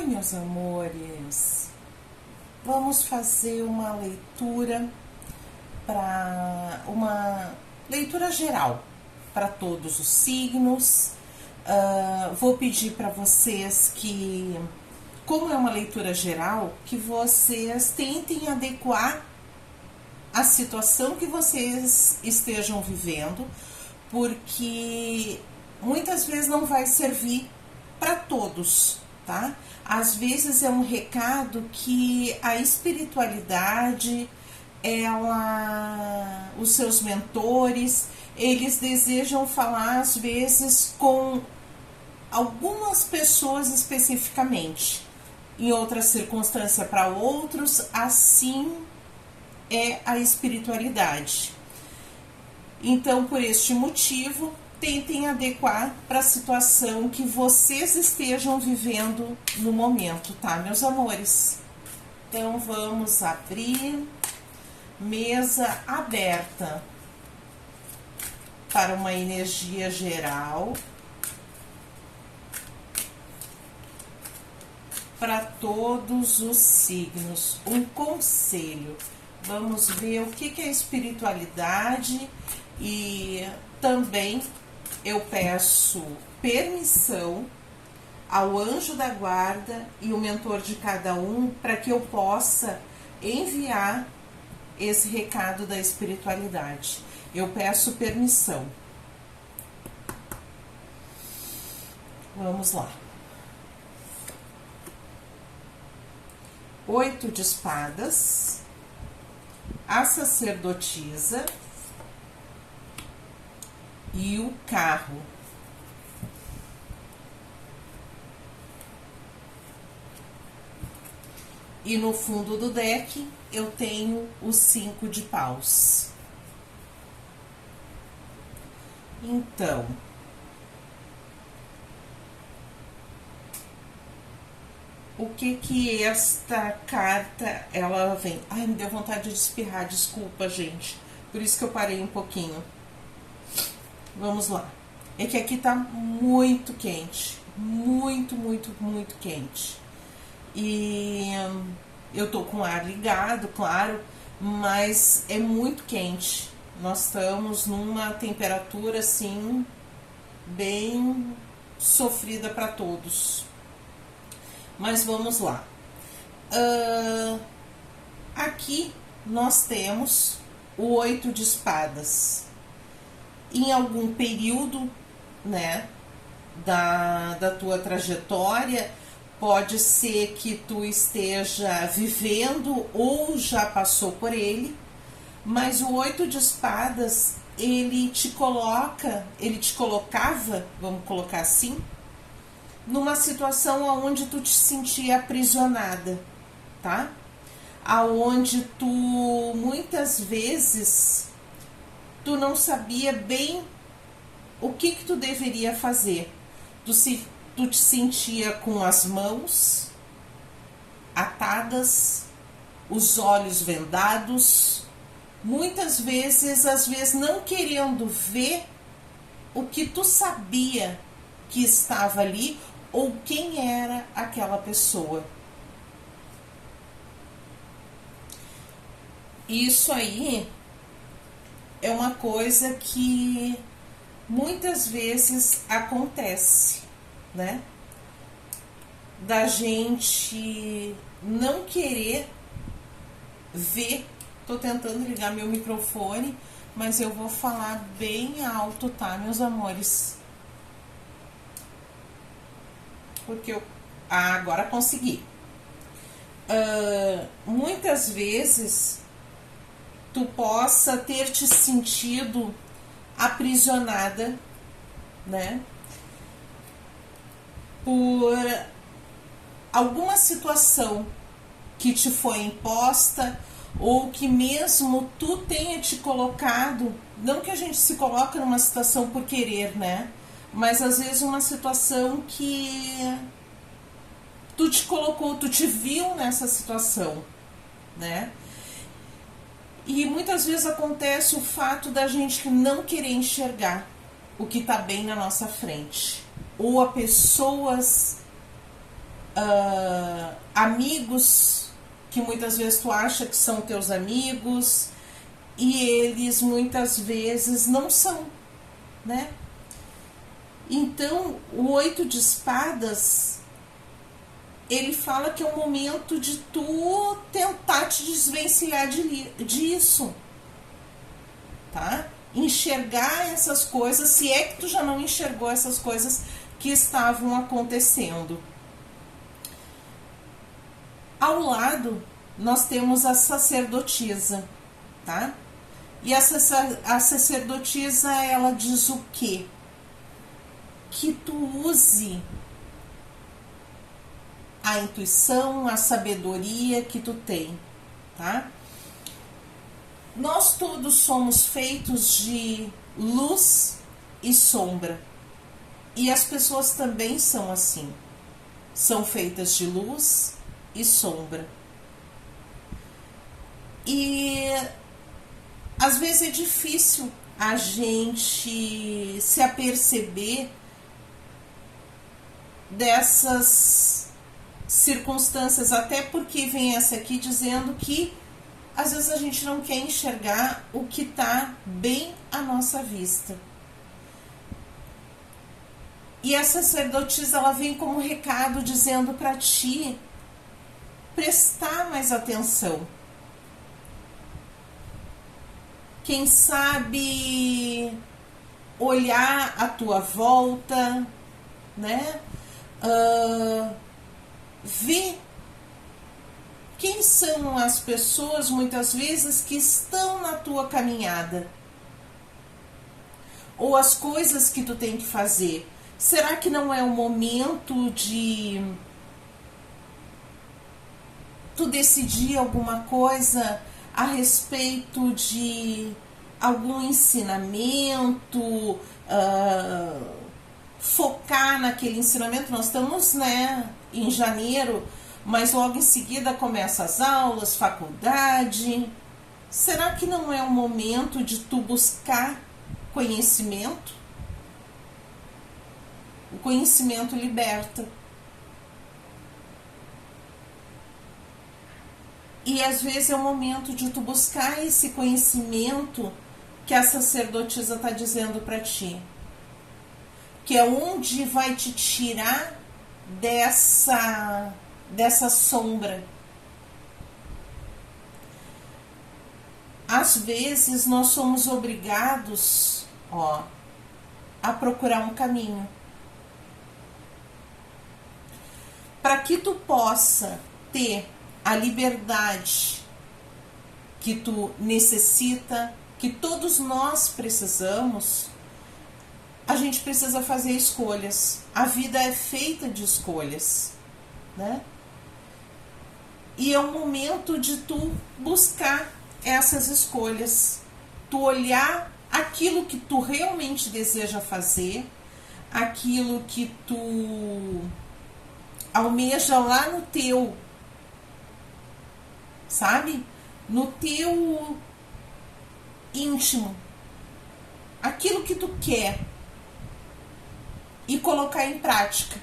Oi, meus amores, vamos fazer uma leitura geral para todos os signos. Vou pedir para vocês que, como é uma leitura geral, que vocês tentem adequar a situação que vocês estejam vivendo, porque muitas vezes não vai servir para todos, tá? Às vezes é um recado que a espiritualidade, os seus mentores, eles desejam falar às vezes com algumas pessoas especificamente, em outra circunstância para outros, assim é a espiritualidade. Então, por este motivo, tentem adequar para a situação que vocês estejam vivendo no momento, tá, meus amores? Então, vamos abrir mesa aberta para uma energia geral para todos os signos. Um conselho. Vamos ver o que é espiritualidade e também eu peço permissão ao anjo da guarda e o mentor de cada um para que eu possa enviar esse recado da espiritualidade. Eu peço permissão. Vamos lá. 8 de espadas, a sacerdotisa e o carro. E no fundo do deck eu tenho o 5 de paus. Então, o que esta carta ela vem? Ai, me deu vontade de espirrar, desculpa, gente. Por isso que eu parei um pouquinho. Vamos lá. É que aqui tá muito quente. Muito, muito, muito quente. E eu tô com o ar ligado, claro, mas é muito quente. Nós estamos numa temperatura, assim, bem sofrida para todos. Mas vamos lá. Aqui nós temos o 8 de espadas. Em algum período, né, da tua trajetória, pode ser que tu esteja vivendo ou já passou por ele, mas o 8 de espadas, ele te colocava, vamos colocar assim, numa situação onde tu te sentia aprisionada, tá? Aonde tu, muitas vezes, tu não sabia bem o que tu deveria fazer. Tu te sentia com as mãos atadas, os olhos vendados, muitas vezes, às vezes não querendo ver o que tu sabia que estava ali ou quem era aquela pessoa. Isso aí é uma coisa que muitas vezes acontece, né? Da gente não querer ver. Tô tentando ligar meu microfone, mas eu vou falar bem alto, tá, meus amores? Porque eu... agora consegui. Muitas vezes tu possa ter te sentido aprisionada, né, por alguma situação que te foi imposta ou que mesmo tu tenha te colocado, não que a gente se coloca numa situação por querer, né, mas às vezes uma situação que tu te colocou, tu te viu nessa situação, né. E muitas vezes acontece o fato da gente não querer enxergar o que está bem na nossa frente. Ou a pessoas amigos que muitas vezes tu acha que são teus amigos e eles muitas vezes não são, né? Então, o 8 de espadas, ele fala que é o momento de tu tentar te desvencilhar disso, tá? Enxergar essas coisas, se é que tu já não enxergou essas coisas que estavam acontecendo. Ao lado, nós temos a sacerdotisa, tá? E a sacerdotisa, ela diz o quê? Que tu use a intuição, a sabedoria que tu tem, tá? Nós todos somos feitos de luz e sombra. E as pessoas também são assim. São feitas de luz e sombra. E às vezes é difícil a gente se aperceber dessas circunstâncias, até porque vem essa aqui dizendo que às vezes a gente não quer enxergar o que está bem à nossa vista. E a sacerdotisa, ela vem como recado dizendo para ti prestar mais atenção. Quem sabe olhar à tua volta, né? Ver quem são as pessoas, muitas vezes, que estão na tua caminhada. Ou as coisas que tu tem que fazer. Será que não é o momento de tu decidir alguma coisa a respeito de algum ensinamento, focar naquele ensinamento? Nós estamos, né, em janeiro, mas logo em seguida começa as aulas, faculdade. Será que não é o momento de tu buscar conhecimento? O conhecimento liberta. E às vezes é o momento de tu buscar esse conhecimento que a sacerdotisa está dizendo para ti. Que é onde vai te tirar dessa sombra. Às vezes nós somos obrigados, a procurar um caminho. Para que tu possa ter a liberdade que tu necessita, que todos nós precisamos, a gente precisa fazer escolhas. A vida é feita de escolhas, né? E é o momento de tu buscar essas escolhas, tu olhar aquilo que tu realmente deseja fazer, aquilo que tu almeja lá no teu, sabe? No teu íntimo, aquilo que tu quer, e colocar em prática.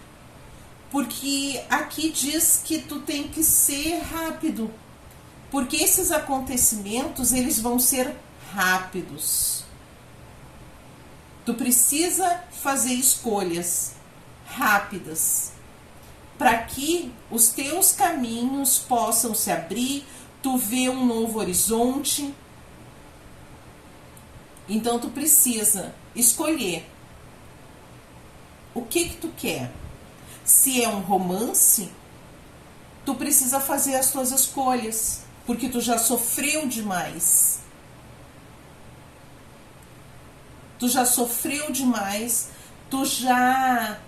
Porque aqui diz que tu tem que ser rápido, porque esses acontecimentos, eles vão ser rápidos. Tu precisa fazer escolhas rápidas para que os teus caminhos possam se abrir, tu vê um novo horizonte. Então tu precisa escolher o que tu quer. Se é um romance, tu precisa fazer as tuas escolhas, porque tu já sofreu demais. Tu já sofreu demais, tu já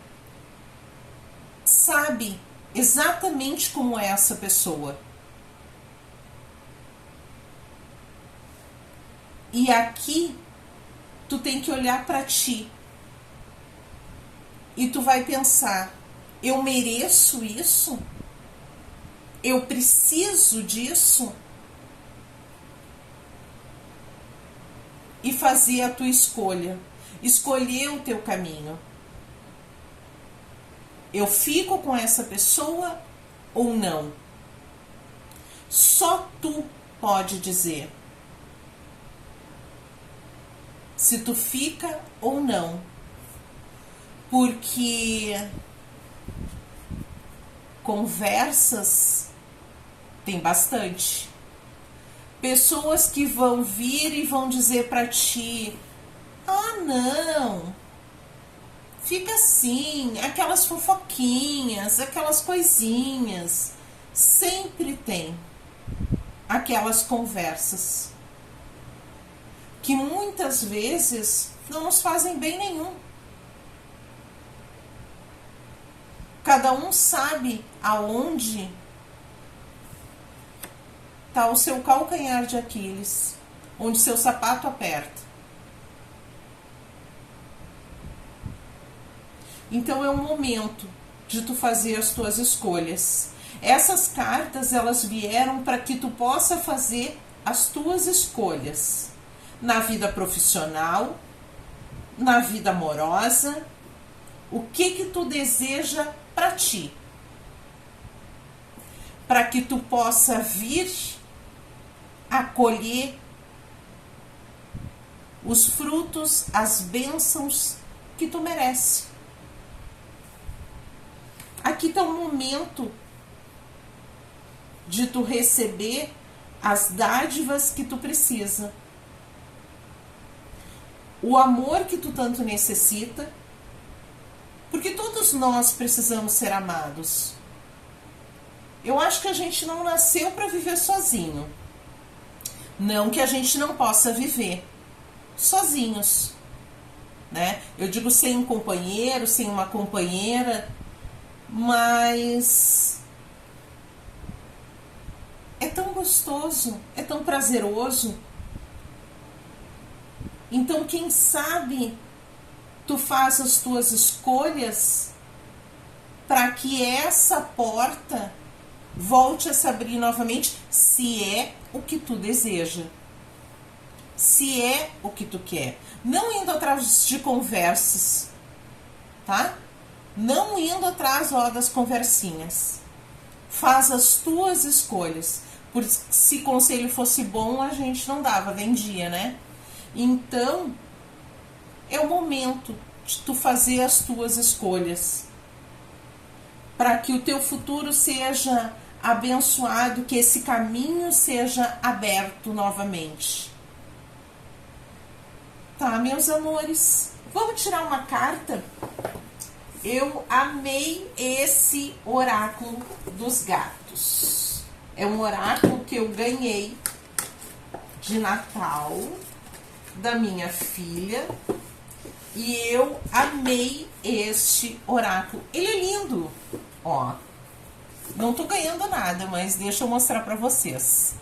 sabe exatamente como é essa pessoa. E aqui tu tem que olhar para ti. E tu vai pensar, eu mereço isso? Eu preciso disso? E fazer a tua escolha. Escolher o teu caminho. Eu fico com essa pessoa ou não? Só tu pode dizer se tu fica ou não. Porque conversas tem bastante. Pessoas que vão vir e vão dizer pra ti: ah, não, fica assim, aquelas fofoquinhas, aquelas coisinhas. Sempre tem aquelas conversas que muitas vezes não nos fazem bem nenhum. Cada um sabe aonde está o seu calcanhar de Aquiles, onde seu sapato aperta. Então é um momento de tu fazer as tuas escolhas. Essas cartas, elas vieram para que tu possa fazer as tuas escolhas na vida profissional, na vida amorosa. O que tu deseja para ti? Para que tu possa vir a colher os frutos, as bênçãos que tu merece. Aqui está o momento de tu receber as dádivas que tu precisa. O amor que tu tanto necessita. Porque todos nós precisamos ser amados. Eu acho que a gente não nasceu para viver sozinho. Não que a gente não possa viver sozinhos, né? Eu digo sem um companheiro, sem uma companheira, mas é tão gostoso, é tão prazeroso. Então, quem sabe tu faz as tuas escolhas para que essa porta volte a se abrir novamente, se é o que tu deseja, se é o que tu quer. Não indo atrás de conversas, tá? Não indo atrás das conversinhas. Faz as tuas escolhas. Porque se conselho fosse bom, a gente não dava, vendia, né? Então, é o momento de tu fazer as tuas escolhas. Para que o teu futuro seja abençoado, que esse caminho seja aberto novamente. Tá, meus amores? Vamos tirar uma carta? Eu amei esse oráculo dos gatos. É um oráculo que eu ganhei de Natal da minha filha. E eu amei este oráculo. Ele é lindo. Ó, não tô ganhando nada, mas deixa eu mostrar pra vocês.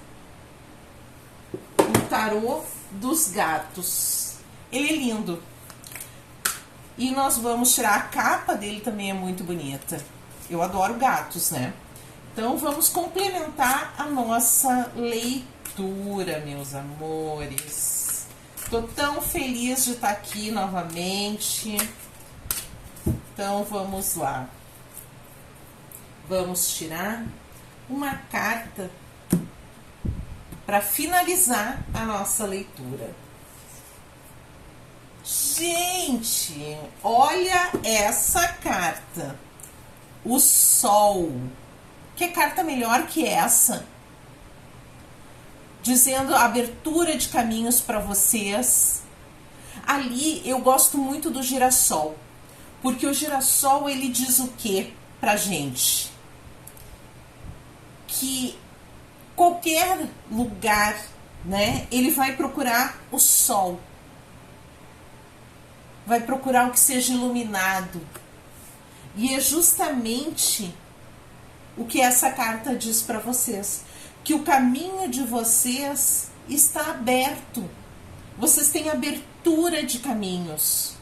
O tarô dos gatos. Ele é lindo. E nós vamos tirar a capa dele, também é muito bonita. Eu adoro gatos, né? Então vamos complementar a nossa leitura, meus amores. Tô tão feliz de estar aqui novamente. Então vamos lá. Vamos tirar uma carta para finalizar a nossa leitura. Gente, olha essa carta. O Sol. Que carta melhor que essa? Dizendo abertura de caminhos para vocês. Ali eu gosto muito do girassol. Porque o girassol, ele diz o quê pra gente? Que qualquer lugar, né, ele vai procurar o sol. Vai procurar o que seja iluminado. E é justamente o que essa carta diz para vocês. Que o caminho de vocês está aberto. Vocês têm abertura de caminhos.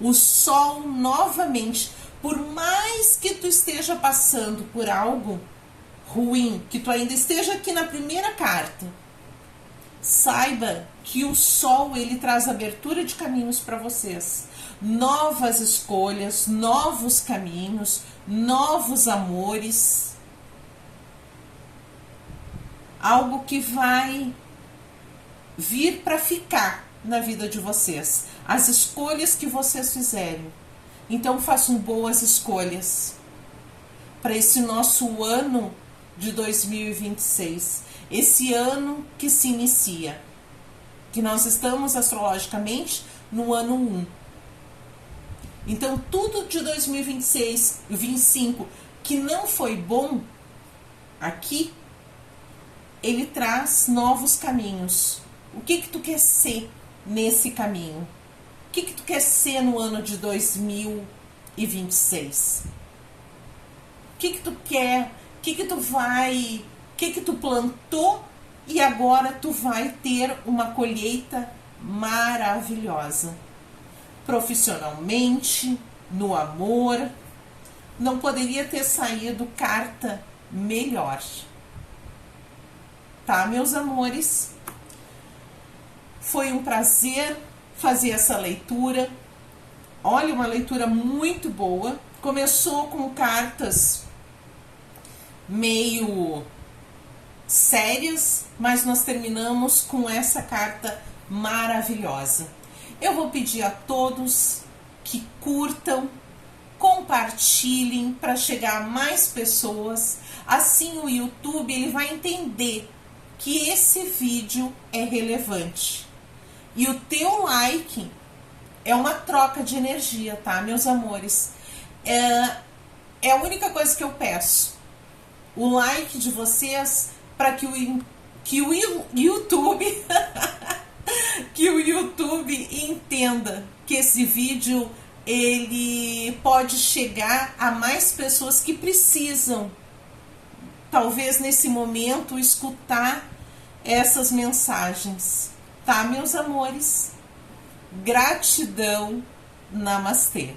O sol novamente, por mais que tu esteja passando por algo ruim, que tu ainda esteja aqui na primeira carta, Saiba que o sol, ele traz abertura de caminhos para vocês. Novas escolhas, novos caminhos, novos amores. Algo que vai vir para ficar na vida de vocês. As escolhas que vocês fizerem. Então façam boas escolhas para esse nosso ano de 2026. Esse ano que se inicia. Que nós estamos astrologicamente no ano 1. Então tudo de 2026 e 2025 que não foi bom aqui, ele traz novos caminhos. O que tu quer ser nesse caminho? O que tu quer ser no ano de 2026? O que tu quer? O que tu vai? O que tu plantou e agora tu vai ter uma colheita maravilhosa? Profissionalmente, no amor, não poderia ter saído carta melhor. Tá, meus amores? Foi um prazer fazer essa leitura. Olha, uma leitura muito boa. Começou com cartas meio sérias, mas nós terminamos com essa carta maravilhosa. Eu vou pedir a todos que curtam, compartilhem para chegar a mais pessoas. Assim o YouTube ele vai entender que esse vídeo é relevante. E o teu like é uma troca de energia, tá, meus amores? É a única coisa que eu peço. O like de vocês para que o YouTube que o YouTube entenda que esse vídeo ele pode chegar a mais pessoas que precisam, talvez nesse momento, escutar essas mensagens. Tá, meus amores? Gratidão. Namastê.